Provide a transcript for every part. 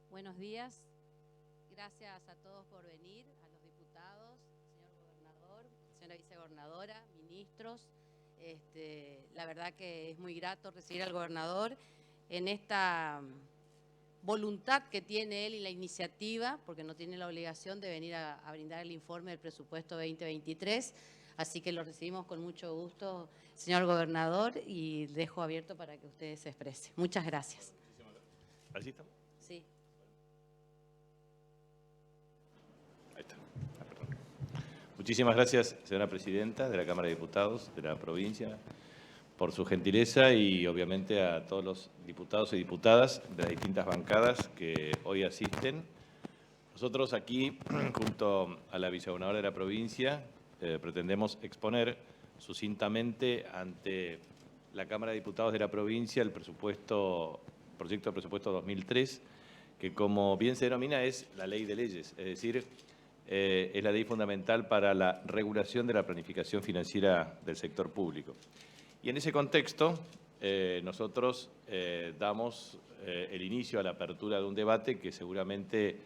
Buenos días. Gracias a todos por venir, a los diputados, señor gobernador, señora vicegobernadora, ministros. La verdad que es muy grato recibir al gobernador en esta voluntad que tiene él y la iniciativa, porque no tiene la obligación de venir a brindar el informe del presupuesto 2023. Así que lo recibimos con mucho gusto, señor gobernador, y dejo abierto para que usted se exprese. Muchas gracias. ¿Así estamos? Sí. Ahí está. Perdón. Muchísimas gracias, señora presidenta de la Cámara de Diputados de la provincia, por su gentileza y obviamente a todos los diputados y diputadas de las distintas bancadas que hoy asisten. Nosotros aquí, junto a la vicegobernadora de la provincia, pretendemos exponer sucintamente ante la Cámara de Diputados de la provincia el proyecto de presupuesto 2003, que como bien se denomina es la ley de leyes, es decir, es la ley fundamental para la regulación de la planificación financiera del sector público. Y en ese contexto, nosotros damos el inicio a la apertura de un debate que seguramente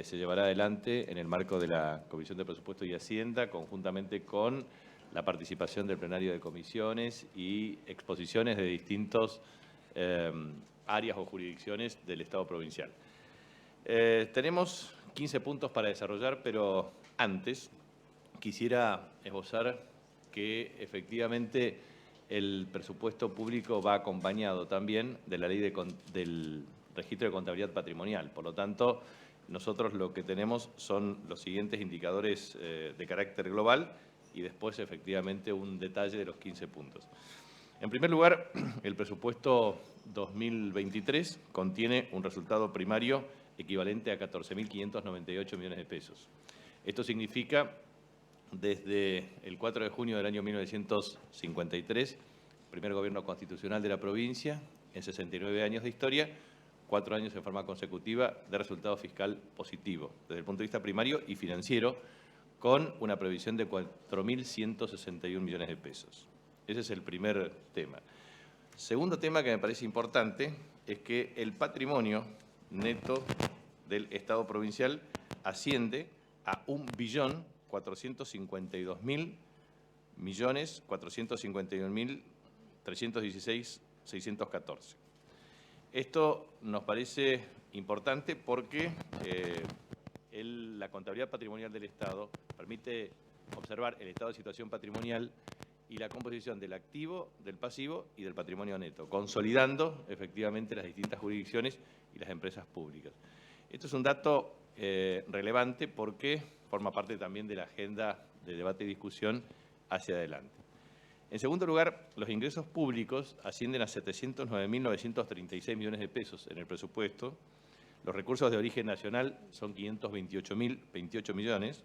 se llevará adelante en el marco de la Comisión de Presupuesto y Hacienda, conjuntamente con la participación del plenario de comisiones y exposiciones de distintos áreas o jurisdicciones del Estado provincial. Tenemos 15 puntos para desarrollar, pero antes quisiera esbozar que efectivamente el presupuesto público va acompañado también de la ley del registro de contabilidad patrimonial. Por lo tanto, nosotros lo que tenemos son los siguientes indicadores de carácter global y después efectivamente un detalle de los 15 puntos. En primer lugar, el presupuesto 2023 contiene un resultado primario equivalente a 14.598 millones de pesos. Esto significa, desde el 4 de junio del año 1953, primer gobierno constitucional de la provincia, en 69 años de historia, 4 años en forma consecutiva de resultado fiscal positivo, desde el punto de vista primario y financiero, con una previsión de 4.161 millones de pesos. Ese es el primer tema. Segundo tema que me parece importante es que el patrimonio neto del Estado provincial asciende a 1.451.451.316.614. Esto nos parece importante porque la contabilidad patrimonial del Estado permite observar el estado de situación patrimonial y la composición del activo, del pasivo y del patrimonio neto, consolidando efectivamente las distintas jurisdicciones y las empresas públicas. Esto es un dato relevante porque forma parte también de la agenda de debate y discusión hacia adelante. En segundo lugar, los ingresos públicos ascienden a 709.936 millones de pesos en el presupuesto. Los recursos de origen nacional son 528.028 millones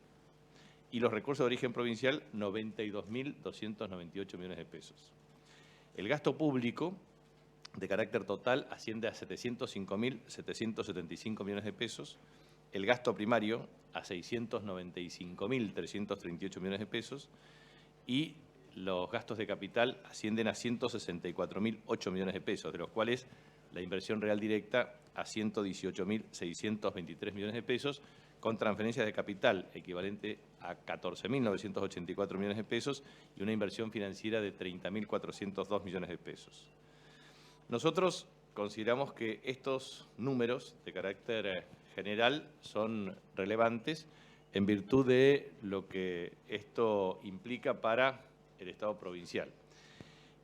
y los recursos de origen provincial 92.298 millones de pesos. El gasto público de carácter total asciende a 705.775 millones de pesos, el gasto primario a 695.338 millones de pesos y los gastos de capital ascienden a 164.008 millones de pesos, de los cuales la inversión real directa a 118.623 millones de pesos, con transferencias de capital equivalente a 14.984 millones de pesos y una inversión financiera de 30.402 millones de pesos. Nosotros consideramos que estos números de carácter general son relevantes en virtud de lo que esto implica para el Estado provincial.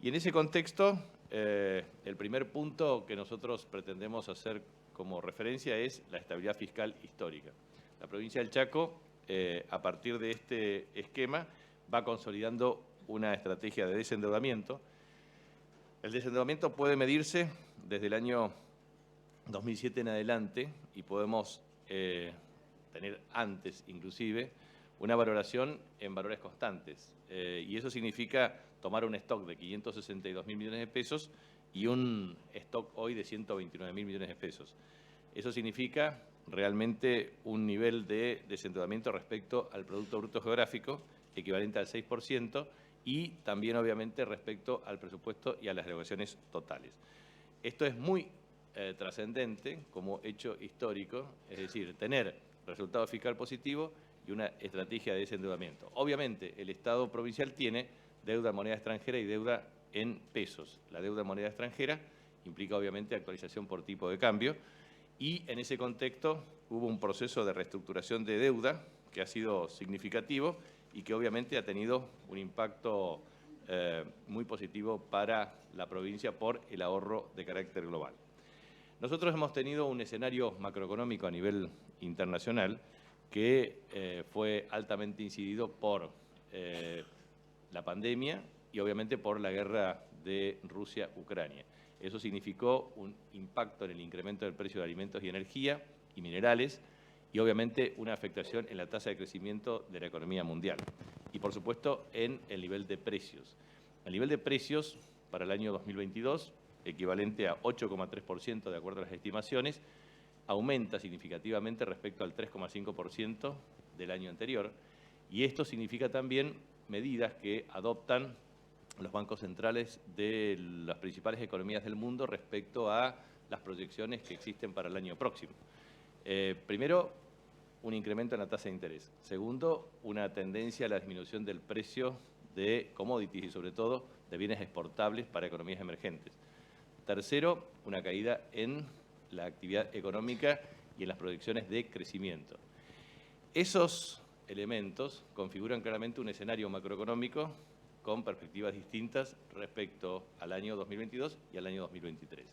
Y en ese contexto, el primer punto que nosotros pretendemos hacer como referencia es la estabilidad fiscal histórica. La provincia del Chaco, a partir de este esquema, va consolidando una estrategia de desendeudamiento. El desendeudamiento puede medirse desde el año 2007 en adelante y podemos tener antes, inclusive, una valoración en valores constantes. Y eso significa tomar un stock de 562.000 millones de pesos y un stock hoy de 129.000 millones de pesos. Eso significa realmente un nivel de desendeudamiento respecto al Producto Bruto Geográfico equivalente al 6% y también, obviamente, respecto al presupuesto y a las erogaciones totales. Esto es muy trascendente como hecho histórico, es decir, tener resultado fiscal positivo y una estrategia de desendeudamiento. Obviamente, el Estado provincial tiene deuda en moneda extranjera y deuda en pesos. La deuda en moneda extranjera implica, obviamente, actualización por tipo de cambio, y en ese contexto hubo un proceso de reestructuración de deuda que ha sido significativo y que obviamente ha tenido un impacto muy positivo para la provincia por el ahorro de carácter global. Nosotros hemos tenido un escenario macroeconómico a nivel internacional que fue altamente incidido por la pandemia y obviamente por la guerra de Rusia-Ucrania. Eso significó un impacto en el incremento del precio de alimentos y energía y minerales y obviamente una afectación en la tasa de crecimiento de la economía mundial y por supuesto en el nivel de precios. El nivel de precios para el año 2022, equivalente a 8,3% de acuerdo a las estimaciones, aumenta significativamente respecto al 3,5% del año anterior, y esto significa también medidas que adoptan los bancos centrales de las principales economías del mundo respecto a las proyecciones que existen para el año próximo. Primero, un incremento en la tasa de interés. Segundo, una tendencia a la disminución del precio de commodities y sobre todo de bienes exportables para economías emergentes. Tercero, una caída en la actividad económica y en las proyecciones de crecimiento. Esos elementos configuran claramente un escenario macroeconómico con perspectivas distintas respecto al año 2022 y al año 2023.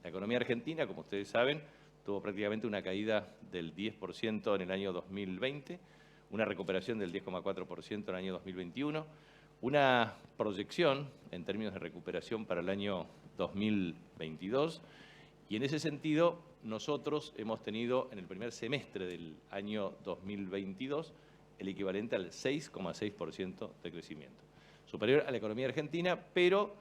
La economía argentina, como ustedes saben, tuvo prácticamente una caída del 10% en el año 2020, una recuperación del 10,4% en el año 2021, una proyección en términos de recuperación para el año 2022, y en ese sentido nosotros hemos tenido en el primer semestre del año 2022 el equivalente al 6,6% de crecimiento. Superior a la economía argentina, pero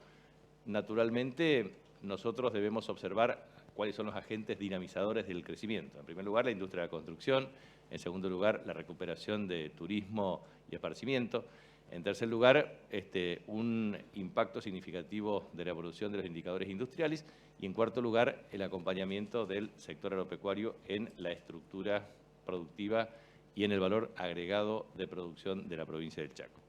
naturalmente nosotros debemos observar cuáles son los agentes dinamizadores del crecimiento. En primer lugar, la industria de la construcción. En segundo lugar, la recuperación de turismo y esparcimiento. En tercer lugar, un impacto significativo de la evolución de los indicadores industriales. Y en cuarto lugar, el acompañamiento del sector agropecuario en la estructura productiva y en el valor agregado de producción de la provincia del Chaco.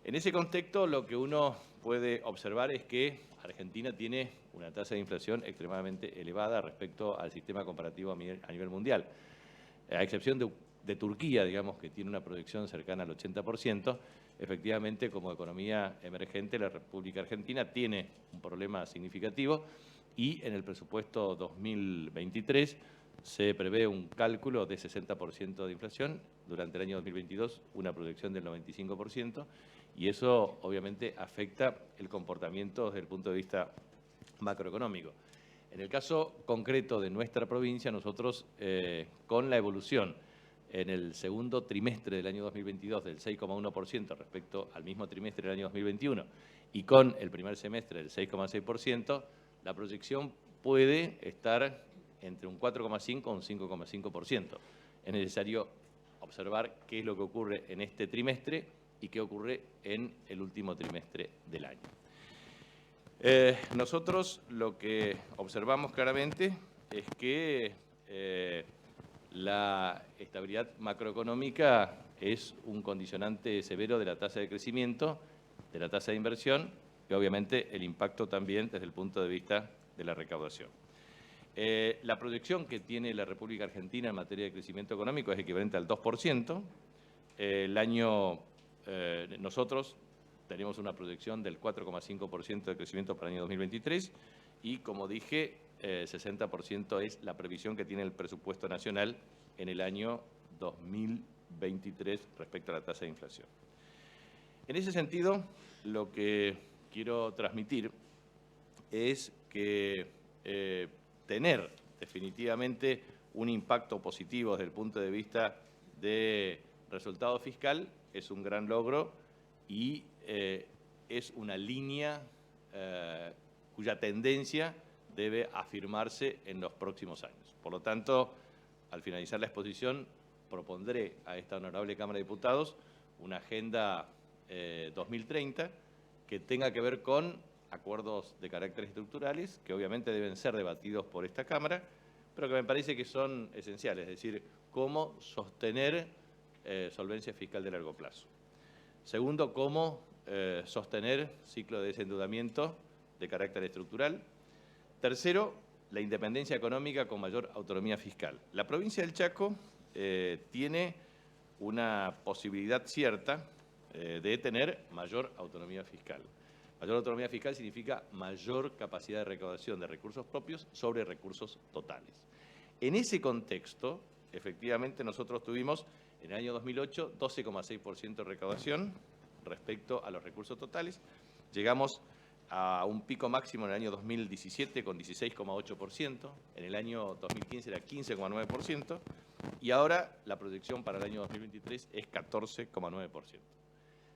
En ese contexto, lo que uno puede observar es que Argentina tiene una tasa de inflación extremadamente elevada respecto al sistema comparativo a nivel mundial. A excepción de Turquía, digamos, que tiene una proyección cercana al 80%, efectivamente, como economía emergente, la República Argentina tiene un problema significativo y en el presupuesto 2023 se prevé un cálculo de 60% de inflación, durante el año 2022 una proyección del 95%, y eso obviamente afecta el comportamiento desde el punto de vista macroeconómico. En el caso concreto de nuestra provincia, nosotros con la evolución en el segundo trimestre del año 2022 del 6,1% respecto al mismo trimestre del año 2021 y con el primer semestre del 6,6%, la proyección puede estar entre un 4,5 o un 5,5%. Es necesario observar qué es lo que ocurre en este trimestre y qué ocurre en el último trimestre del año. Nosotros lo que observamos claramente es que la estabilidad macroeconómica es un condicionante severo de la tasa de crecimiento, de la tasa de inversión y obviamente el impacto también desde el punto de vista de la recaudación. La proyección que tiene la República Argentina en materia de crecimiento económico es equivalente al 2%. Nosotros tenemos una proyección del 4,5% de crecimiento para el año 2023 y, como dije, 60% es la previsión que tiene el presupuesto nacional en el año 2023 respecto a la tasa de inflación. En ese sentido, lo que quiero transmitir es que tener definitivamente un impacto positivo desde el punto de vista de resultado fiscal es un gran logro y es una línea cuya tendencia debe afirmarse en los próximos años. Por lo tanto, al finalizar la exposición, propondré a esta honorable Cámara de Diputados una agenda 2030 que tenga que ver con acuerdos de carácter estructurales que obviamente deben ser debatidos por esta Cámara, pero que me parece que son esenciales, es decir, cómo sostener solvencia fiscal de largo plazo. Segundo, cómo sostener ciclo de desendeudamiento de carácter estructural. Tercero, la independencia económica con mayor autonomía fiscal. La provincia del Chaco tiene una posibilidad cierta de tener mayor autonomía fiscal. Mayor autonomía fiscal significa mayor capacidad de recaudación de recursos propios sobre recursos totales. En ese contexto, efectivamente, nosotros tuvimos en el año 2008 12,6% de recaudación respecto a los recursos totales. Llegamos a un pico máximo en el año 2017 con 16,8%, en el año 2015 era 15,9% y ahora la proyección para el año 2023 es 14,9%.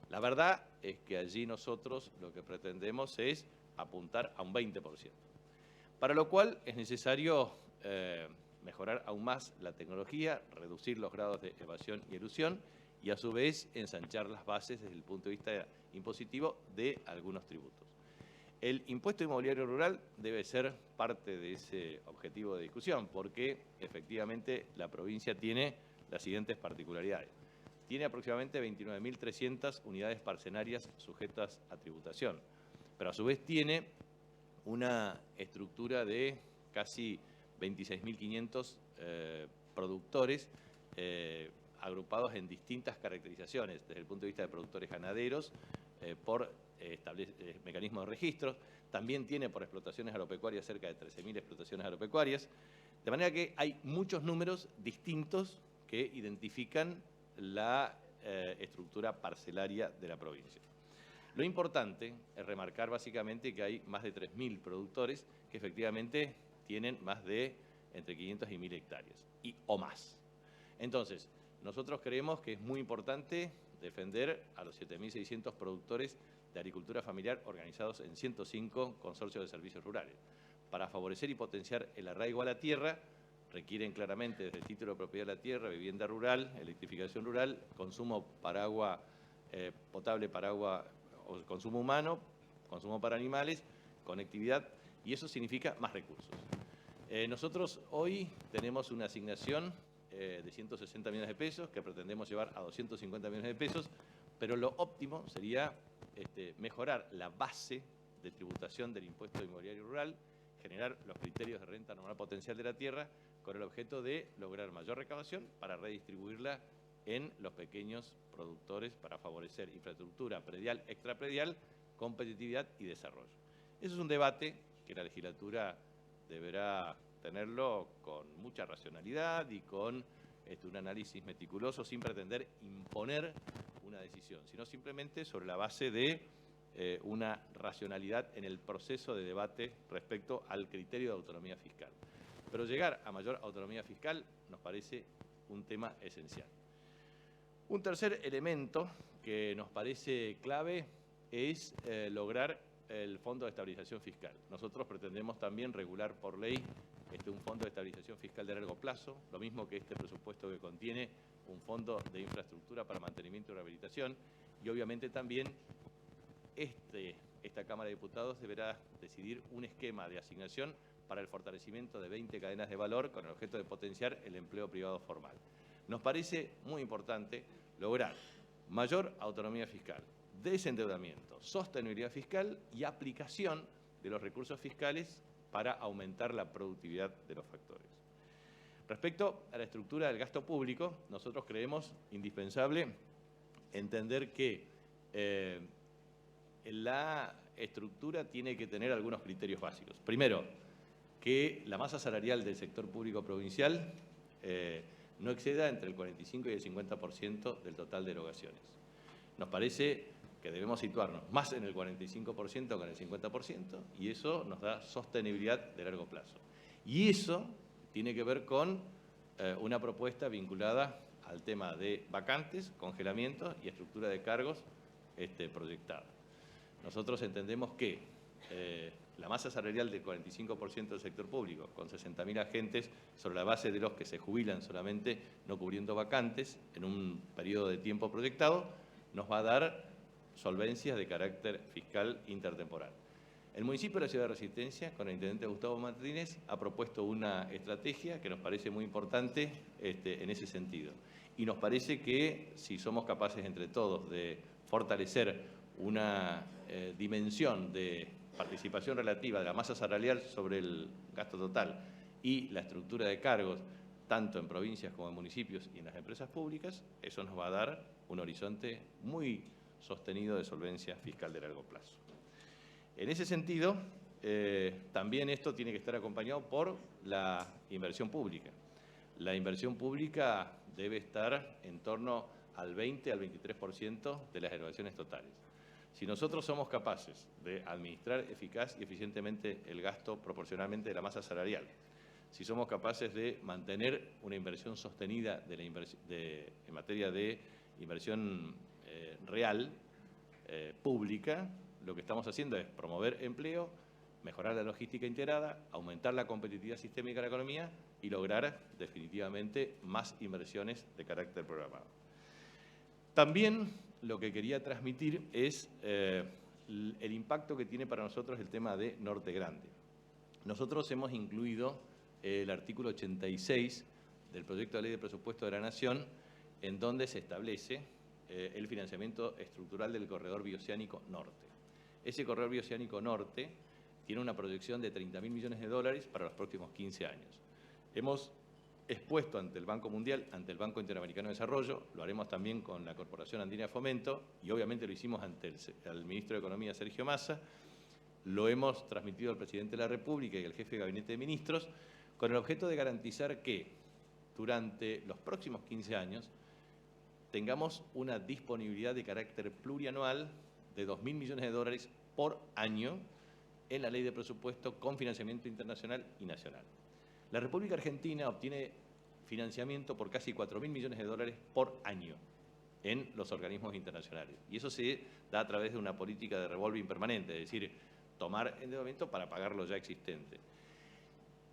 La verdad es que allí nosotros lo que pretendemos es apuntar a un 20%, para lo cual es necesario mejorar aún más la tecnología, reducir los grados de evasión y elusión y a su vez ensanchar las bases desde el punto de vista impositivo de algunos tributos. El impuesto inmobiliario rural debe ser parte de ese objetivo de discusión porque efectivamente la provincia tiene las siguientes particularidades. Tiene aproximadamente 29.300 unidades parcelarias sujetas a tributación, pero a su vez tiene una estructura de casi 26.500 productores agrupados en distintas caracterizaciones, desde el punto de vista de productores ganaderos, por mecanismos de registro. También tiene por explotaciones agropecuarias cerca de 13.000 explotaciones agropecuarias. De manera que hay muchos números distintos que identifican la estructura parcelaria de la provincia. Lo importante es remarcar básicamente que hay más de 3.000 productores que efectivamente tienen más de entre 500 y 1.000 hectáreas o más. Entonces, nosotros creemos que es muy importante defender a los 7.600 productores de agricultura familiar organizados en 105 consorcios de servicios rurales. Para favorecer y potenciar el arraigo a la tierra, requieren claramente desde el título de propiedad de la tierra, vivienda rural, electrificación rural, consumo para agua potable, para agua o consumo humano, consumo para animales, conectividad, y eso significa más recursos. Nosotros hoy tenemos una asignación de 160 millones de pesos que pretendemos llevar a 250 millones de pesos, pero lo óptimo sería mejorar la base de tributación del impuesto inmobiliario rural, generar los criterios de renta normal potencial de la tierra con el objeto de lograr mayor recaudación para redistribuirla en los pequeños productores para favorecer infraestructura predial, extrapredial, competitividad y desarrollo. Eso es un debate que la legislatura deberá tenerlo con mucha racionalidad y con un análisis meticuloso sin pretender imponer una decisión, sino simplemente sobre la base de una racionalidad en el proceso de debate respecto al criterio de autonomía fiscal. Pero llegar a mayor autonomía fiscal nos parece un tema esencial. Un tercer elemento que nos parece clave es lograr el Fondo de Estabilización Fiscal. Nosotros pretendemos también regular por ley un Fondo de Estabilización Fiscal de largo plazo, lo mismo que este presupuesto que contiene un fondo de infraestructura para mantenimiento y rehabilitación, y obviamente también esta Cámara de Diputados deberá decidir un esquema de asignación para el fortalecimiento de 20 cadenas de valor con el objeto de potenciar el empleo privado formal. Nos parece muy importante lograr mayor autonomía fiscal, desendeudamiento, sostenibilidad fiscal y aplicación de los recursos fiscales para aumentar la productividad de los factores. Respecto a la estructura del gasto público, nosotros creemos indispensable entender que la estructura tiene que tener algunos criterios básicos. Primero, que la masa salarial del sector público provincial no exceda entre el 45 y el 50% del total de erogaciones. Nos parece que debemos situarnos más en el 45% que en el 50%, y eso nos da sostenibilidad de largo plazo. Y eso tiene que ver con una propuesta vinculada al tema de vacantes, congelamientos y estructura de cargos proyectada. Nosotros entendemos que la masa salarial del 45% del sector público, con 60.000 agentes sobre la base de los que se jubilan solamente no cubriendo vacantes en un periodo de tiempo proyectado, nos va a dar solvencias de carácter fiscal intertemporal. El municipio de la Ciudad de Resistencia, con el intendente Gustavo Martínez, ha propuesto una estrategia que nos parece muy importante en ese sentido. Y nos parece que si somos capaces entre todos de fortalecer una dimensión de participación relativa de la masa salarial sobre el gasto total y la estructura de cargos, tanto en provincias como en municipios y en las empresas públicas, eso nos va a dar un horizonte muy sostenido de solvencia fiscal de largo plazo. En ese sentido, también esto tiene que estar acompañado por la inversión pública. La inversión pública debe estar en torno al 20 al 23% de las erogaciones totales. Si nosotros somos capaces de administrar eficaz y eficientemente el gasto proporcionalmente de la masa salarial, si somos capaces de mantener una inversión sostenida en materia de inversión real, pública, lo que estamos haciendo es promover empleo, mejorar la logística integrada, aumentar la competitividad sistémica de la economía y lograr definitivamente más inversiones de carácter programado. También lo que quería transmitir es el impacto que tiene para nosotros el tema de Norte Grande. Nosotros hemos incluido el artículo 86 del proyecto de ley de presupuesto de la Nación, en donde se establece el financiamiento estructural del corredor bioceánico norte. Ese corredor bioceánico norte tiene una proyección de 30.000 millones de dólares para los próximos 15 años. Hemos expuesto ante el Banco Mundial, ante el Banco Interamericano de Desarrollo, lo haremos también con la Corporación Andina de Fomento y obviamente lo hicimos ante el Ministro de Economía, Sergio Massa, lo hemos transmitido al Presidente de la República y al Jefe de Gabinete de Ministros, con el objeto de garantizar que durante los próximos 15 años tengamos una disponibilidad de carácter plurianual de 2.000 millones de dólares por año en la ley de presupuesto con financiamiento internacional y nacional. La República Argentina obtiene financiamiento por casi 4.000 millones de dólares por año en los organismos internacionales. Y eso se da a través de una política de revolving permanente, es decir, tomar endeudamiento para pagar lo ya existente.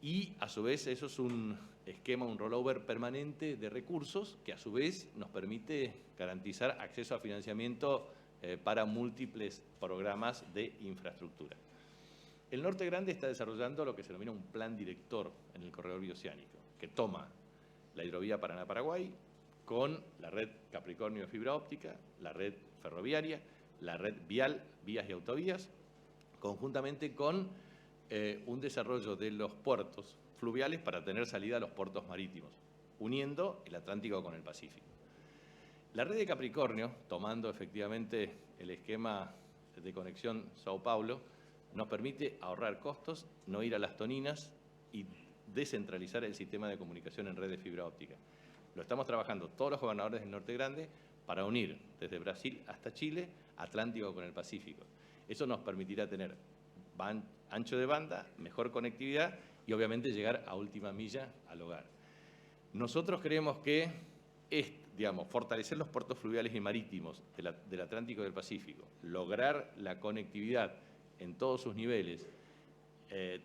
Y a su vez eso es un esquema, un rollover permanente de recursos que a su vez nos permite garantizar acceso a financiamiento para múltiples programas de infraestructura. El Norte Grande está desarrollando lo que se denomina un plan director en el corredor bioceánico, que toma la hidrovía Paraná-Paraguay con la red Capricornio de fibra óptica, la red ferroviaria, la red vial, vías y autovías, conjuntamente con un desarrollo de los puertos fluviales para tener salida a los puertos marítimos, uniendo el Atlántico con el Pacífico. La red de Capricornio, tomando efectivamente el esquema de conexión Sao Paulo, nos permite ahorrar costos, no ir a las toninas y descentralizar el sistema de comunicación en red de fibra óptica. Lo estamos trabajando todos los gobernadores del Norte Grande para unir desde Brasil hasta Chile, Atlántico con el Pacífico. Eso nos permitirá tener ancho de banda, mejor conectividad y obviamente llegar a última milla al hogar. Nosotros creemos que fortalecer los puertos fluviales y marítimos del Atlántico y del Pacífico, lograr la conectividad en todos sus niveles,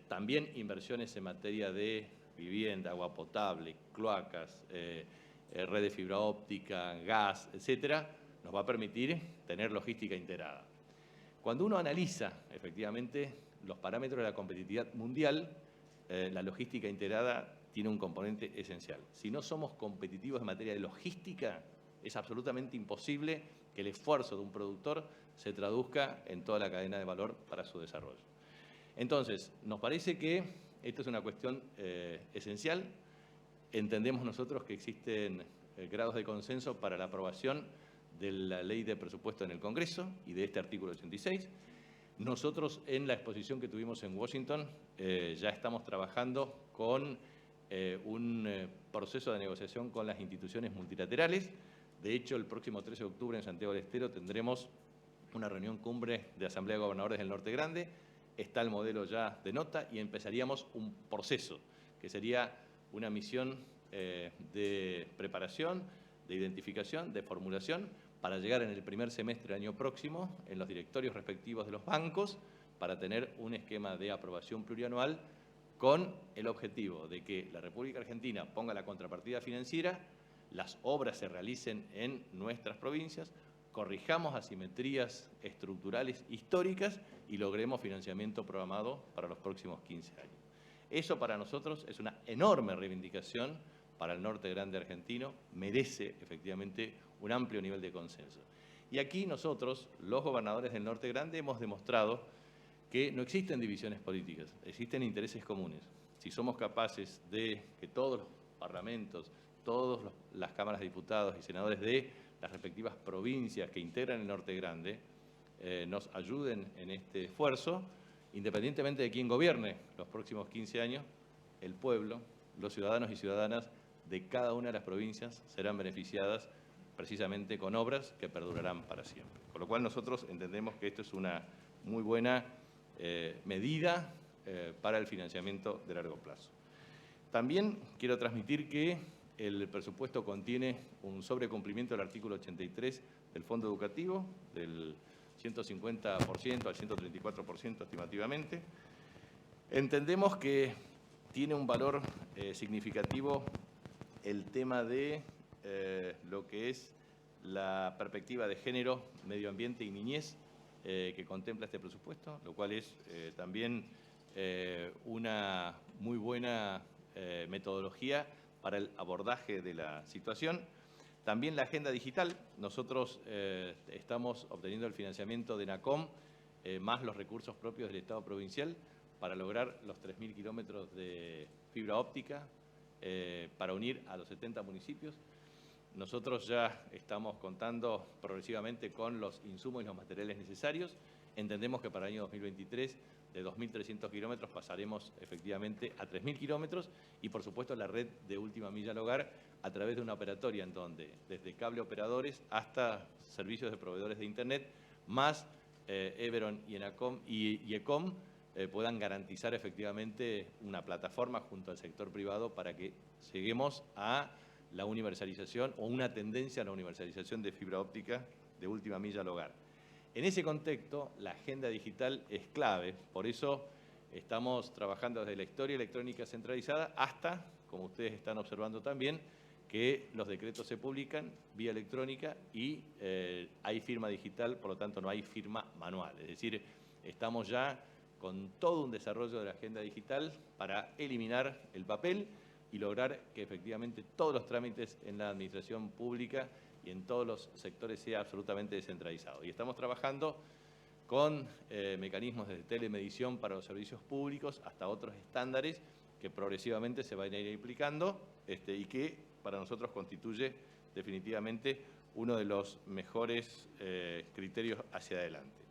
también inversiones en materia de vivienda, agua potable, cloacas, red de fibra óptica, gas, etcétera, nos va a permitir tener logística integrada. Cuando uno analiza efectivamente los parámetros de la competitividad mundial, la logística integrada tiene un componente esencial. Si no somos competitivos en materia de logística, es absolutamente imposible que el esfuerzo de un productor se traduzca en toda la cadena de valor para su desarrollo. Entonces, nos parece que esto es una cuestión esencial. Entendemos nosotros que existen grados de consenso para la aprobación de la ley de presupuesto en el Congreso y de este artículo 86. Nosotros en la exposición que tuvimos en Washington ya estamos trabajando con un proceso de negociación con las instituciones multilaterales. De hecho, el próximo 13 de octubre en Santiago del Estero tendremos una reunión cumbre de Asamblea de Gobernadores del Norte Grande. Está el modelo ya de nota y empezaríamos un proceso que sería una misión de preparación, de identificación, de formulación, para llegar en el primer semestre del año próximo en los directorios respectivos de los bancos para tener un esquema de aprobación plurianual con el objetivo de que la República Argentina ponga la contrapartida financiera, las obras se realicen en nuestras provincias, corrijamos asimetrías estructurales históricas y logremos financiamiento programado para los próximos 15 años. Eso para nosotros es una enorme reivindicación para el norte grande argentino, merece efectivamente un amplio nivel de consenso. Y aquí nosotros, los gobernadores del norte grande, hemos demostrado que no existen divisiones políticas, existen intereses comunes. Si somos capaces de que todos los parlamentos, todas las cámaras de diputados y senadores de las respectivas provincias que integran el norte grande nos ayuden en este esfuerzo, independientemente de quién gobierne los próximos 15 años, el pueblo, los ciudadanos y ciudadanas de cada una de las provincias serán beneficiadas precisamente con obras que perdurarán para siempre. Con lo cual nosotros entendemos que esto es una muy buena medida para el financiamiento de largo plazo. También quiero transmitir que el presupuesto contiene un sobrecumplimiento del artículo 83 del Fondo Educativo, del 150% al 134% estimativamente. Entendemos que tiene un valor significativo el tema de lo que es la perspectiva de género, medio ambiente y niñez que contempla este presupuesto, lo cual es también una muy buena metodología para el abordaje de la situación. También la agenda digital. Nosotros estamos obteniendo el financiamiento de NACOM, más los recursos propios del Estado provincial, para lograr los 3.000 kilómetros de fibra óptica para unir a los 70 municipios. Nosotros ya estamos contando progresivamente con los insumos y los materiales necesarios. Entendemos que para el año 2023 de 2.300 kilómetros pasaremos efectivamente a 3.000 kilómetros y, por supuesto, la red de última milla al hogar a través de una operatoria en donde, desde cable operadores hasta servicios de proveedores de Internet, más Everon y ECOM, puedan garantizar efectivamente una plataforma junto al sector privado para que lleguemos a la universalización o una tendencia a la universalización de fibra óptica de última milla al hogar. En ese contexto, la agenda digital es clave, por eso estamos trabajando desde la historia electrónica centralizada hasta, como ustedes están observando también, que los decretos se publican vía electrónica y hay firma digital, por lo tanto no hay firma manual. Es decir, estamos ya con todo un desarrollo de la agenda digital para eliminar el papel y lograr que efectivamente todos los trámites en la administración pública y en todos los sectores sea absolutamente descentralizado. Y estamos trabajando con mecanismos de telemedición para los servicios públicos hasta otros estándares que progresivamente se van a ir aplicando y que para nosotros constituye definitivamente uno de los mejores criterios hacia adelante.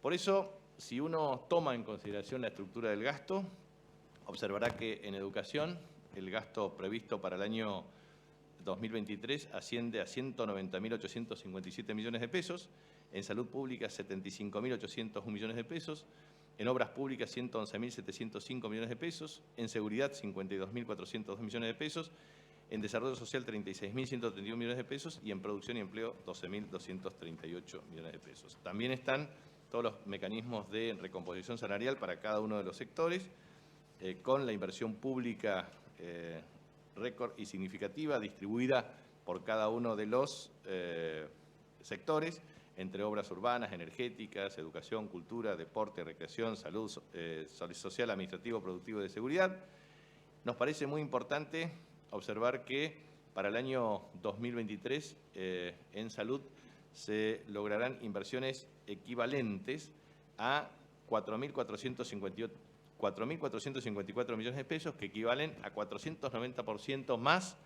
Por eso, si uno toma en consideración la estructura del gasto, observará que en educación el gasto previsto para el año 2023 asciende a 190.857 millones de pesos, en salud pública 75.801 millones de pesos, en obras públicas 111.705 millones de pesos, en seguridad 52.402 millones de pesos, en desarrollo social 36.131 millones de pesos y en producción y empleo 12.238 millones de pesos. También están todos los mecanismos de recomposición salarial para cada uno de los sectores, con la inversión pública récord y significativa distribuida por cada uno de los sectores, entre obras urbanas, energéticas, educación, cultura, deporte, recreación, salud social, administrativo, productivo y de seguridad. Nos parece muy importante observar que para el año 2023 en salud se lograrán inversiones equivalentes a 4.454 millones de pesos, que equivalen a 490% más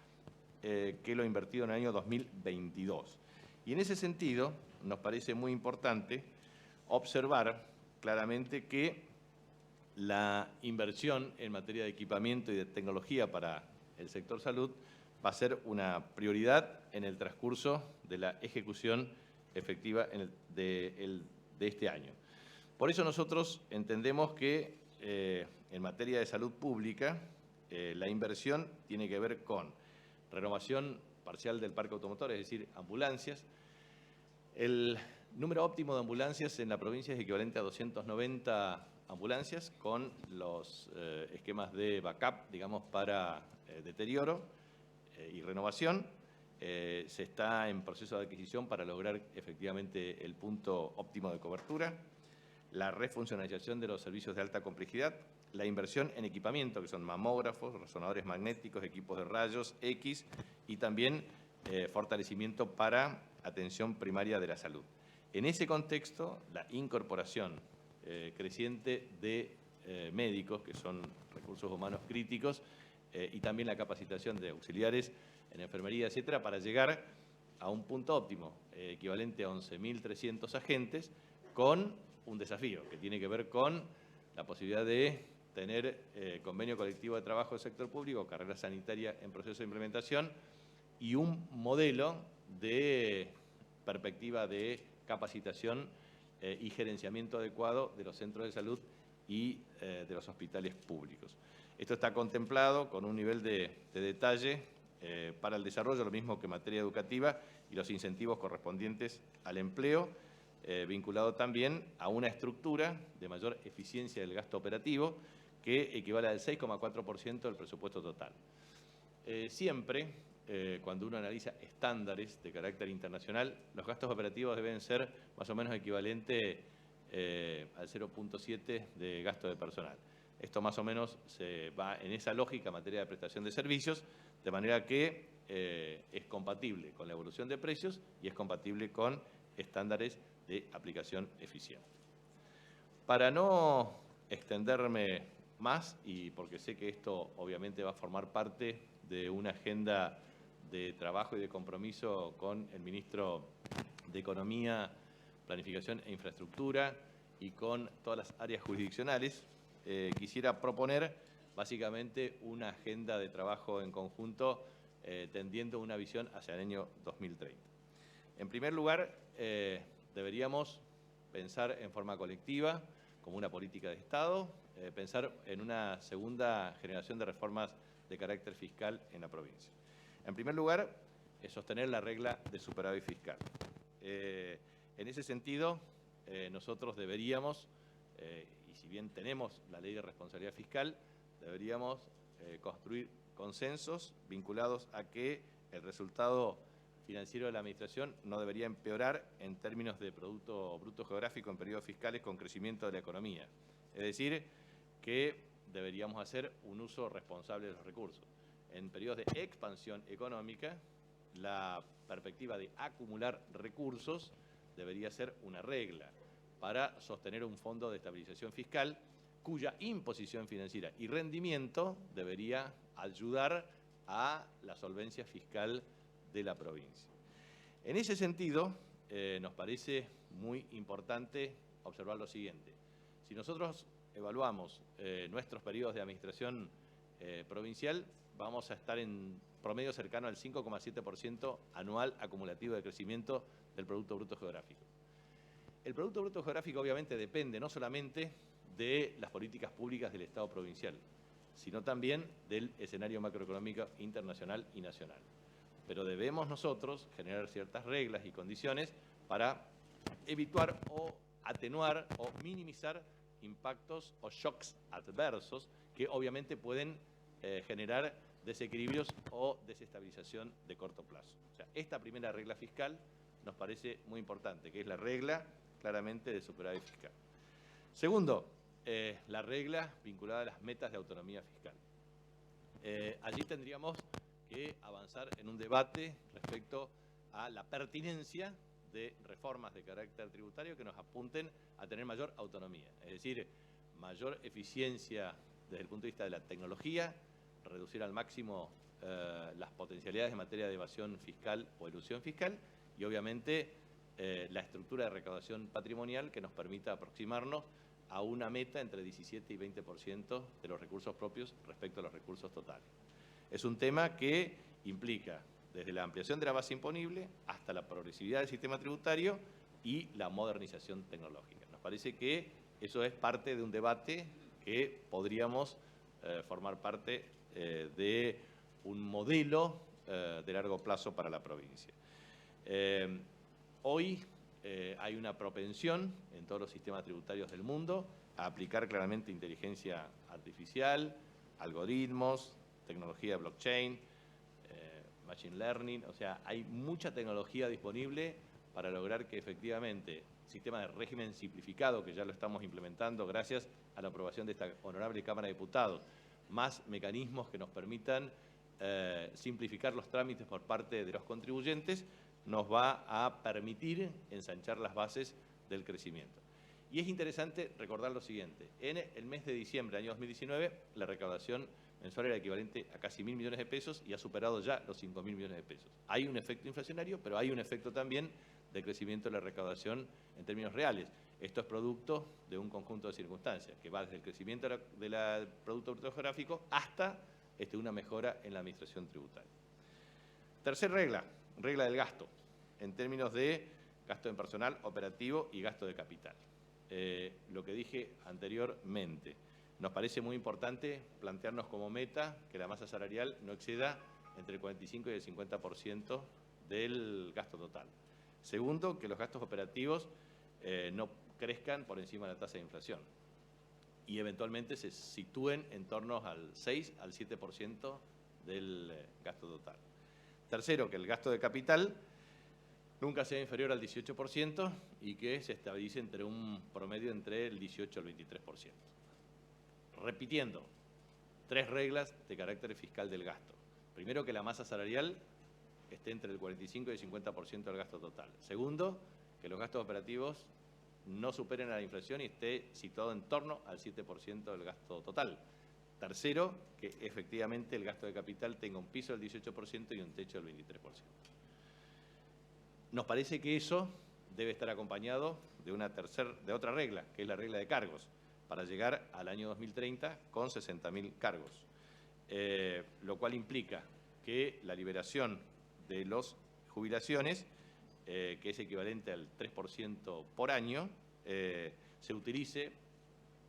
que lo invertido en el año 2022. Y en ese sentido, nos parece muy importante observar claramente que la inversión en materia de equipamiento y de tecnología para el sector salud va a ser una prioridad en el transcurso de la ejecución efectiva de este año. Por eso nosotros entendemos que en materia de salud pública la inversión tiene que ver con renovación parcial del parque automotor, es decir, ambulancias. El número óptimo de ambulancias en la provincia es equivalente a 290 ambulancias con los esquemas de backup, digamos, para deterioro y renovación. se está en proceso de adquisición para lograr efectivamente el punto óptimo de cobertura, la refuncionalización de los servicios de alta complejidad, la inversión en equipamiento, que son mamógrafos, resonadores magnéticos, equipos de rayos X y también fortalecimiento para atención primaria de la salud. En ese contexto, la incorporación creciente de médicos, que son recursos humanos críticos, y también la capacitación de auxiliares en enfermería, etcétera, para llegar a un punto óptimo, equivalente a 11.300 agentes, con un desafío que tiene que ver con la posibilidad de tener convenio colectivo de trabajo del sector público, carrera sanitaria en proceso de implementación y un modelo de perspectiva de capacitación y gerenciamiento adecuado de los centros de salud y de los hospitales públicos. Esto está contemplado con un nivel de detalle para el desarrollo, lo mismo que en materia educativa, y los incentivos correspondientes al empleo, vinculado también a una estructura de mayor eficiencia del gasto operativo que equivale al 6,4% del presupuesto total. Siempre, cuando uno analiza estándares de carácter internacional, los gastos operativos deben ser más o menos equivalente al 0,7% de gasto de personal. Esto más o menos se va en esa lógica en materia de prestación de servicios, de manera que es compatible con la evolución de precios y es compatible con estándares de aplicación eficiente. Para no extenderme más, y porque sé que esto obviamente va a formar parte de una agenda de trabajo y de compromiso con el ministro de Economía, Planificación e Infraestructura y con todas las áreas jurisdiccionales, quisiera proponer básicamente una agenda de trabajo en conjunto tendiendo una visión hacia el año 2030. En primer lugar, deberíamos pensar en forma colectiva, como una política de Estado, pensar en una segunda generación de reformas de carácter fiscal en la provincia. En primer lugar, sostener la regla de superávit fiscal. En ese sentido, nosotros deberíamos, y si bien tenemos la ley de responsabilidad fiscal, deberíamos construir consensos vinculados a que el resultado financiero de la Administración no debería empeorar en términos de Producto Bruto Geográfico en periodos fiscales con crecimiento de la economía. Es decir, que deberíamos hacer un uso responsable de los recursos. En periodos de expansión económica, la perspectiva de acumular recursos debería ser una regla para sostener un fondo de estabilización fiscal cuya imposición financiera y rendimiento debería ayudar a la solvencia fiscal de la provincia. En ese sentido, nos parece muy importante observar lo siguiente. Si nosotros evaluamos nuestros periodos de administración provincial, vamos a estar en promedio cercano al 5,7% anual acumulativo de crecimiento del Producto Bruto Geográfico. El Producto Bruto Geográfico obviamente depende no solamente de las políticas públicas del Estado provincial, sino también del escenario macroeconómico internacional y nacional. Pero debemos nosotros generar ciertas reglas y condiciones para evitar o atenuar o minimizar impactos o shocks adversos que obviamente pueden generar desequilibrios o desestabilización de corto plazo. O sea, esta primera regla fiscal nos parece muy importante, que es la regla claramente de superávit fiscal. Segundo, la regla vinculada a las metas de autonomía fiscal. Allí tendríamos que avanzar en un debate respecto a la pertinencia de reformas de carácter tributario que nos apunten a tener mayor autonomía, es decir, mayor eficiencia desde el punto de vista de la tecnología, reducir al máximo las potencialidades en materia de evasión fiscal o elusión fiscal y obviamente la estructura de recaudación patrimonial que nos permita aproximarnos a una meta entre 17 y 20% de los recursos propios respecto a los recursos totales. Es un tema que implica desde la ampliación de la base imponible hasta la progresividad del sistema tributario y la modernización tecnológica. Nos parece que eso es parte de un debate que podríamos formar parte de un modelo de largo plazo para la provincia. Hoy hay una propensión en todos los sistemas tributarios del mundo a aplicar claramente inteligencia artificial, algoritmos, tecnología de blockchain, Machine Learning, o sea, hay mucha tecnología disponible para lograr que efectivamente sistema de régimen simplificado, que ya lo estamos implementando gracias a la aprobación de esta honorable Cámara de Diputados, más mecanismos que nos permitan simplificar los trámites por parte de los contribuyentes, nos va a permitir ensanchar las bases del crecimiento. Y es interesante recordar lo siguiente: en el mes de diciembre del año 2019, la recaudación mensual era equivalente a casi 1.000 millones de pesos y ha superado ya los 5.000 millones de pesos. Hay un efecto inflacionario, pero hay un efecto también de crecimiento de la recaudación en términos reales. Esto es producto de un conjunto de circunstancias, que va desde el crecimiento del Producto Bruto Geográfico hasta una mejora en la administración tributaria. Tercer regla, regla del gasto, en términos de gasto en personal, operativo y gasto de capital. Lo que dije anteriormente, nos parece muy importante plantearnos como meta que la masa salarial no exceda entre el 45 y el 50% del gasto total. Segundo, que los gastos operativos no crezcan por encima de la tasa de inflación y eventualmente se sitúen en torno al 6 al 7% del gasto total. Tercero, que el gasto de capital nunca sea inferior al 18% y que se estabilice entre un promedio entre el 18 al 23%. Repitiendo, tres reglas de carácter fiscal del gasto. Primero, que la masa salarial esté entre el 45 y el 50% del gasto total. Segundo, que los gastos operativos no superen a la inflación y esté situado en torno al 7% del gasto total. Tercero, que efectivamente el gasto de capital tenga un piso del 18% y un techo del 23%. Nos parece que eso debe estar acompañado de otra regla, que es la regla de cargos, para llegar al año 2030 con 60.000 cargos, lo cual implica que la liberación de las jubilaciones, que es equivalente al 3% por año, se utilice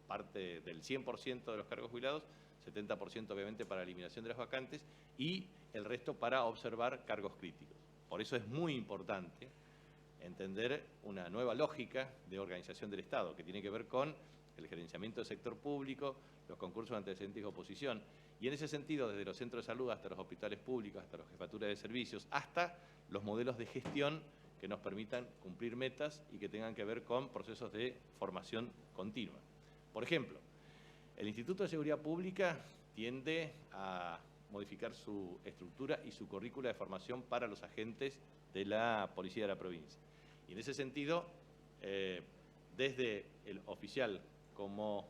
parte del 100% de los cargos jubilados, 70% obviamente para la eliminación de las vacantes y el resto para observar cargos críticos. Por eso es muy importante entender una nueva lógica de organización del Estado, que tiene que ver con el gerenciamiento del sector público, los concursos de antecedentes y oposición. Y en ese sentido, desde los centros de salud hasta los hospitales públicos, hasta las jefaturas de servicios, hasta los modelos de gestión que nos permitan cumplir metas y que tengan que ver con procesos de formación continua. Por ejemplo, el Instituto de Seguridad Pública tiende a modificar su estructura y su currícula de formación para los agentes de la Policía de la provincia. Y en ese sentido, desde el oficial como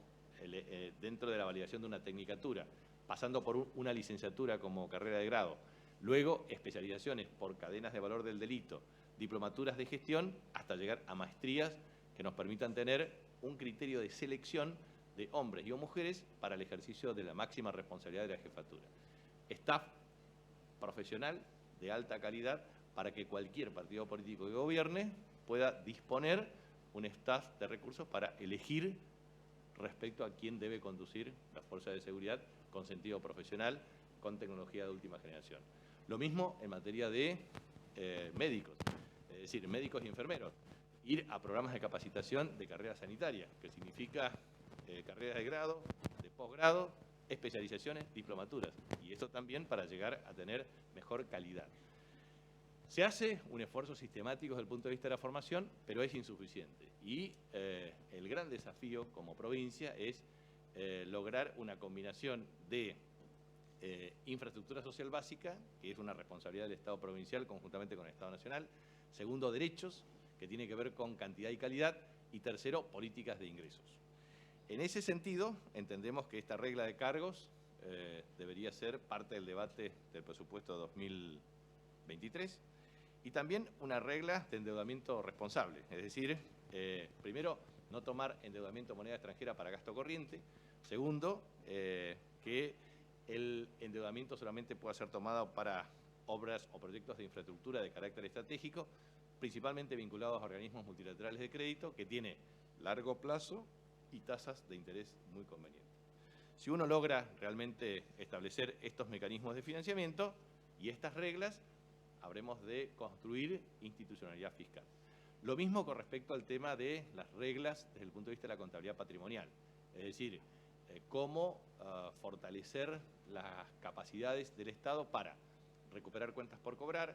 dentro de la validación de una tecnicatura, pasando por una licenciatura como carrera de grado, luego especializaciones por cadenas de valor del delito, diplomaturas de gestión, hasta llegar a maestrías que nos permitan tener un criterio de selección de hombres y o mujeres para el ejercicio de la máxima responsabilidad de la jefatura. Staff profesional de alta calidad para que cualquier partido político que gobierne pueda disponer un staff de recursos para elegir respecto a quién debe conducir las fuerzas de seguridad con sentido profesional, con tecnología de última generación. Lo mismo en materia de médicos, es decir, médicos y enfermeros. Ir a programas de capacitación de carrera sanitaria, que significa carreras de grado, de posgrado, especializaciones, diplomaturas. Y esto también para llegar a tener mejor calidad. Se hace un esfuerzo sistemático desde el punto de vista de la formación, pero es insuficiente. Y el gran desafío como provincia es lograr una combinación de infraestructura social básica, que es una responsabilidad del Estado provincial conjuntamente con el Estado nacional. Segundo, derechos, que tiene que ver con cantidad y calidad. Y tercero, políticas de ingresos. En ese sentido, entendemos que esta regla de cargos debería ser parte del debate del presupuesto 2023 y también una regla de endeudamiento responsable, es decir, primero, no tomar endeudamiento de moneda extranjera para gasto corriente. Segundo, que el endeudamiento solamente pueda ser tomado para obras o proyectos de infraestructura de carácter estratégico, principalmente vinculados a organismos multilaterales de crédito, que tiene largo plazo y tasas de interés muy convenientes. Si uno logra realmente establecer estos mecanismos de financiamiento y estas reglas, habremos de construir institucionalidad fiscal. Lo mismo con respecto al tema de las reglas desde el punto de vista de la contabilidad patrimonial, es decir, cómo fortalecer las capacidades del Estado para recuperar cuentas por cobrar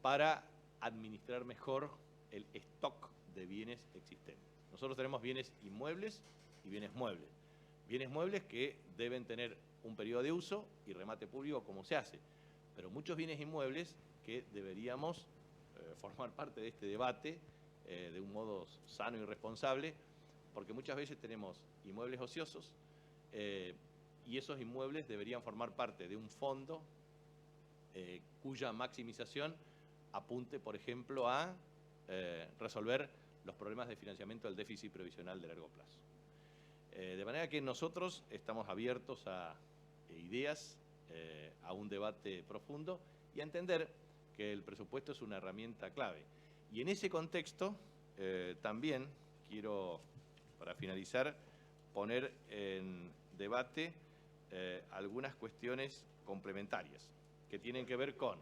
para administrar mejor el stock de bienes existentes. Nosotros tenemos bienes inmuebles y bienes muebles. Bienes muebles que deben tener un periodo de uso y remate público como se hace, pero muchos bienes inmuebles que deberíamos formar parte de este debate de un modo sano y responsable, porque muchas veces tenemos inmuebles ociosos y esos inmuebles deberían formar parte de un fondo cuya maximización apunte, por ejemplo, a resolver los problemas de financiamiento del déficit previsional de largo plazo. De manera que nosotros estamos abiertos a ideas, a un debate profundo y a entender que el presupuesto es una herramienta clave. Y en ese contexto también quiero, para finalizar, poner en debate algunas cuestiones complementarias que tienen que ver con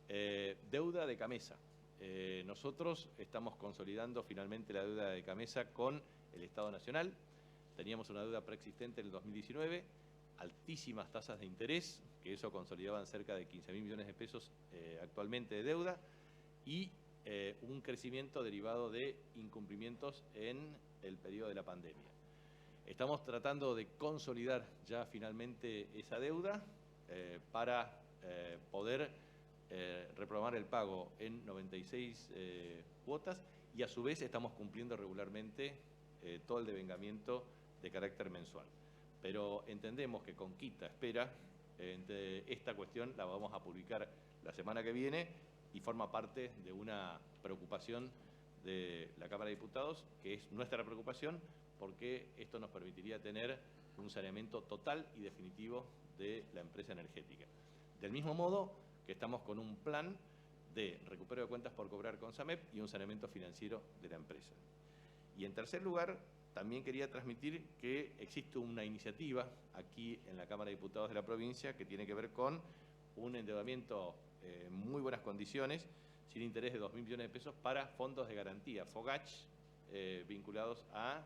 deuda de Camesa. Nosotros estamos consolidando finalmente la deuda de Camesa con el Estado Nacional. Teníamos una deuda preexistente en el 2019, altísimas tasas de interés, que eso consolidaban cerca de 15.000 millones de pesos actualmente de deuda, y un crecimiento derivado de incumplimientos en el periodo de la pandemia. Estamos tratando de consolidar ya finalmente esa deuda para poder reprogramar el pago en 96 cuotas y a su vez estamos cumpliendo regularmente todo el devengamiento de carácter mensual. Pero entendemos que con quita espera, esta cuestión la vamos a publicar la semana que viene y forma parte de una preocupación de la Cámara de Diputados, que es nuestra preocupación, porque esto nos permitiría tener un saneamiento total y definitivo de la empresa energética. Del mismo modo que estamos con un plan de recupero de cuentas por cobrar con SAMEP y un saneamiento financiero de la empresa. Y en tercer lugar, también quería transmitir que existe una iniciativa aquí en la Cámara de Diputados de la provincia que tiene que ver con un endeudamiento en muy buenas condiciones, sin interés de 2.000 millones de pesos para fondos de garantía, FOGACH, vinculados a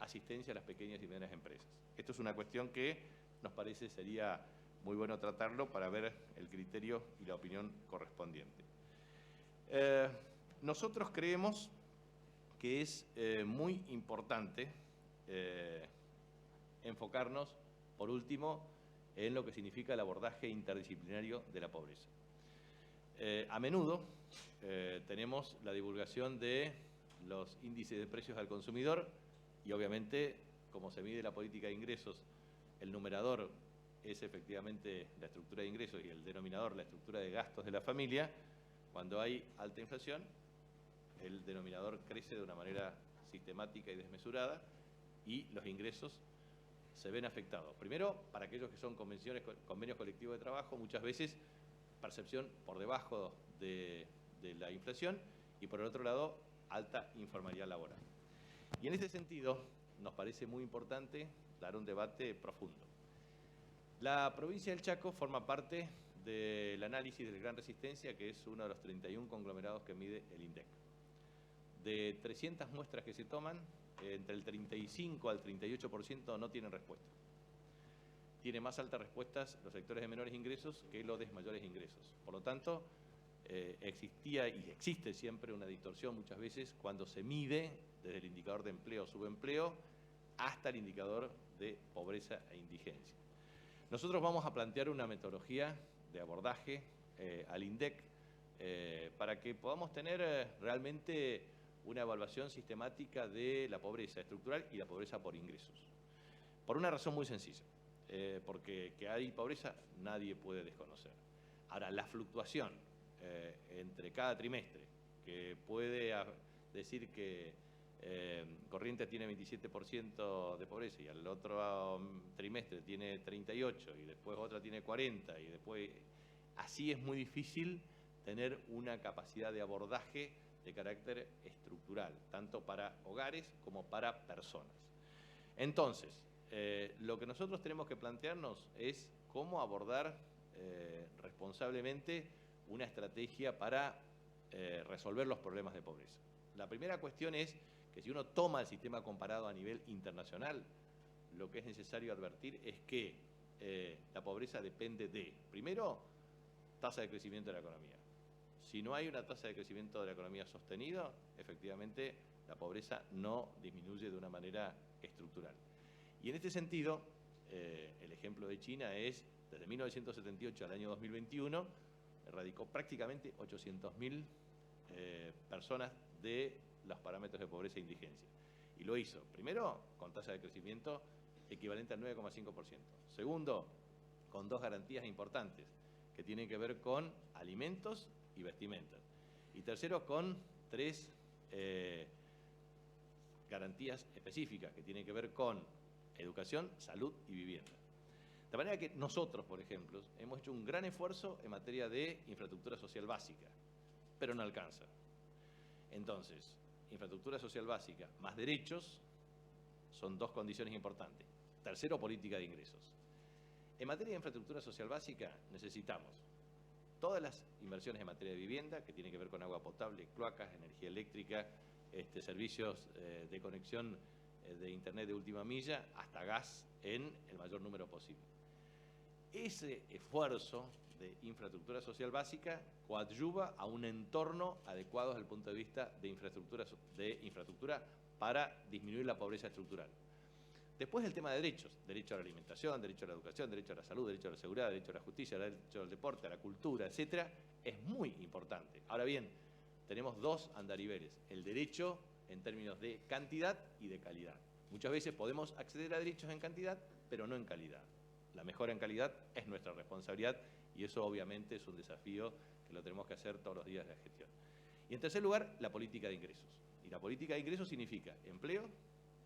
asistencia a las pequeñas y medianas empresas. Esto es una cuestión que nos parece sería muy bueno tratarlo para ver el criterio y la opinión correspondiente. Nosotros creemos que es muy importante enfocarnos, por último, en lo que significa el abordaje interdisciplinario de la pobreza. A menudo tenemos la divulgación de los índices de precios al consumidor y obviamente, como se mide la política de ingresos, el numerador es efectivamente la estructura de ingresos y el denominador la estructura de gastos de la familia. Cuando hay alta inflación, el denominador crece de una manera sistemática y desmesurada y los ingresos se ven afectados. Primero, para aquellos que son convenios colectivos de trabajo, muchas veces percepción por debajo de la inflación y por el otro lado, alta informalidad laboral. Y en este sentido, nos parece muy importante dar un debate profundo. La provincia del Chaco forma parte del análisis del Gran Resistencia, que es uno de los 31 conglomerados que mide el INDEC. De 300 muestras que se toman, entre el 35 al 38% no tienen respuesta. Tiene más altas respuestas los sectores de menores ingresos que los de mayores ingresos. Por lo tanto, existía y existe siempre una distorsión muchas veces cuando se mide desde el indicador de empleo o subempleo hasta el indicador de pobreza e indigencia. Nosotros vamos a plantear una metodología de abordaje al INDEC para que podamos tener realmente una evaluación sistemática de la pobreza estructural y la pobreza por ingresos. Por una razón muy sencilla, porque que hay pobreza nadie puede desconocer. Ahora, la fluctuación entre cada trimestre, que puede decir que Corrientes tiene 27% de pobreza y al otro trimestre tiene 38% y después otra tiene 40% y después así es muy difícil tener una capacidad de abordaje de carácter estructural, tanto para hogares como para personas. Entonces, lo que nosotros tenemos que plantearnos es cómo abordar responsablemente una estrategia para resolver los problemas de pobreza. La primera cuestión es que si uno toma el sistema comparado a nivel internacional, lo que es necesario advertir es que la pobreza depende de, primero, tasa de crecimiento de la economía. Si no hay una tasa de crecimiento de la economía sostenido, efectivamente la pobreza no disminuye de una manera estructural. Y en este sentido, el ejemplo de China es, desde 1978 al año 2021, erradicó prácticamente 800.000 personas de los parámetros de pobreza e indigencia. Y lo hizo, primero, con tasa de crecimiento equivalente al 9,5%. Segundo, con dos garantías importantes, que tienen que ver con alimentos y vestimentas. Y tercero, con tres garantías específicas, que tienen que ver con educación, salud y vivienda. De manera que nosotros, por ejemplo, hemos hecho un gran esfuerzo en materia de infraestructura social básica, pero no alcanza. Entonces, infraestructura social básica más derechos son dos condiciones importantes. Tercero, política de ingresos. En materia de infraestructura social básica necesitamos todas las inversiones en materia de vivienda, que tienen que ver con agua potable, cloacas, energía eléctrica, servicios de conexión de Internet de última milla, hasta gas en el mayor número posible. Ese esfuerzo de infraestructura social básica coadyuva a un entorno adecuado desde el punto de vista de infraestructura para disminuir la pobreza estructural. Después el tema de derechos, derecho a la alimentación, derecho a la educación, derecho a la salud, derecho a la seguridad, derecho a la justicia, derecho al deporte, a la cultura, etcétera, es muy importante. Ahora bien, tenemos dos andariveles, el derecho en términos de cantidad y de calidad. Muchas veces podemos acceder a derechos en cantidad, pero no en calidad. La mejora en calidad es nuestra responsabilidad y eso obviamente es un desafío que lo tenemos que hacer todos los días de la gestión. Y en tercer lugar, la política de ingresos. Y la política de ingresos significa empleo,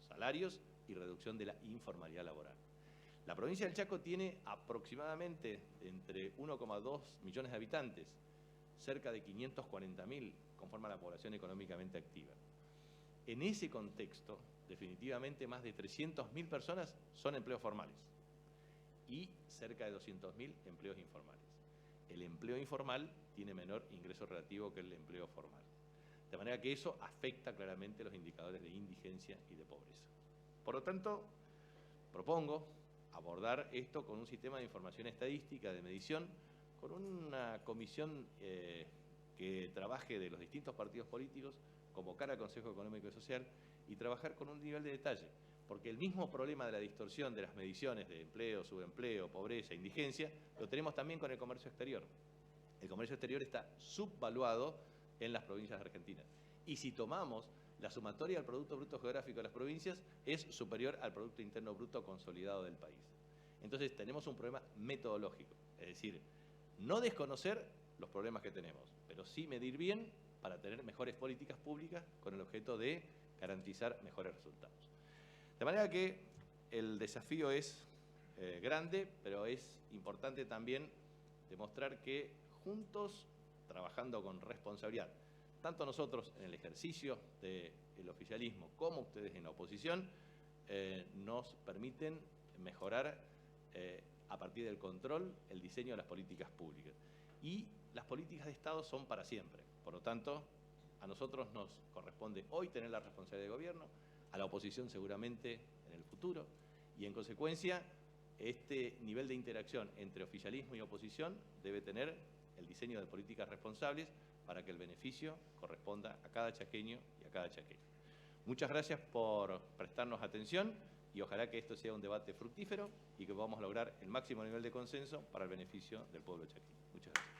salarios y reducción de la informalidad laboral. La provincia del Chaco tiene aproximadamente entre 1,2 millones de habitantes, cerca de 540.000 conforman la población económicamente activa. En ese contexto, definitivamente más de 300.000 personas son empleos formales y cerca de 200.000 empleos informales. El empleo informal tiene menor ingreso relativo que el empleo formal. De manera que eso afecta claramente los indicadores de indigencia y de pobreza. Por lo tanto, propongo abordar esto con un sistema de información estadística, de medición, con una comisión que trabaje de los distintos partidos políticos, convocar al Consejo Económico y Social y trabajar con un nivel de detalle. Porque el mismo problema de la distorsión de las mediciones de empleo, subempleo, pobreza, indigencia, lo tenemos también con el comercio exterior. El comercio exterior está subvaluado en las provincias argentinas. Y si tomamos la sumatoria del Producto Bruto Geográfico de las provincias, es superior al Producto Interno Bruto consolidado del país. Entonces tenemos un problema metodológico, es decir, no desconocer los problemas que tenemos, pero sí medir bien para tener mejores políticas públicas con el objeto de garantizar mejores resultados. De manera que el desafío es grande, pero es importante también demostrar que juntos, trabajando con responsabilidad, tanto nosotros en el ejercicio del oficialismo como ustedes en la oposición, nos permiten mejorar a partir del control el diseño de las políticas públicas. Y las políticas de Estado son para siempre. Por lo tanto, a nosotros nos corresponde hoy tener la responsabilidad de gobierno, a la oposición seguramente en el futuro, y en consecuencia este nivel de interacción entre oficialismo y oposición debe tener el diseño de políticas responsables para que el beneficio corresponda a cada chaqueño y a cada chaqueña. Muchas gracias por prestarnos atención y ojalá que esto sea un debate fructífero y que podamos lograr el máximo nivel de consenso para el beneficio del pueblo chaqueño. Muchas gracias.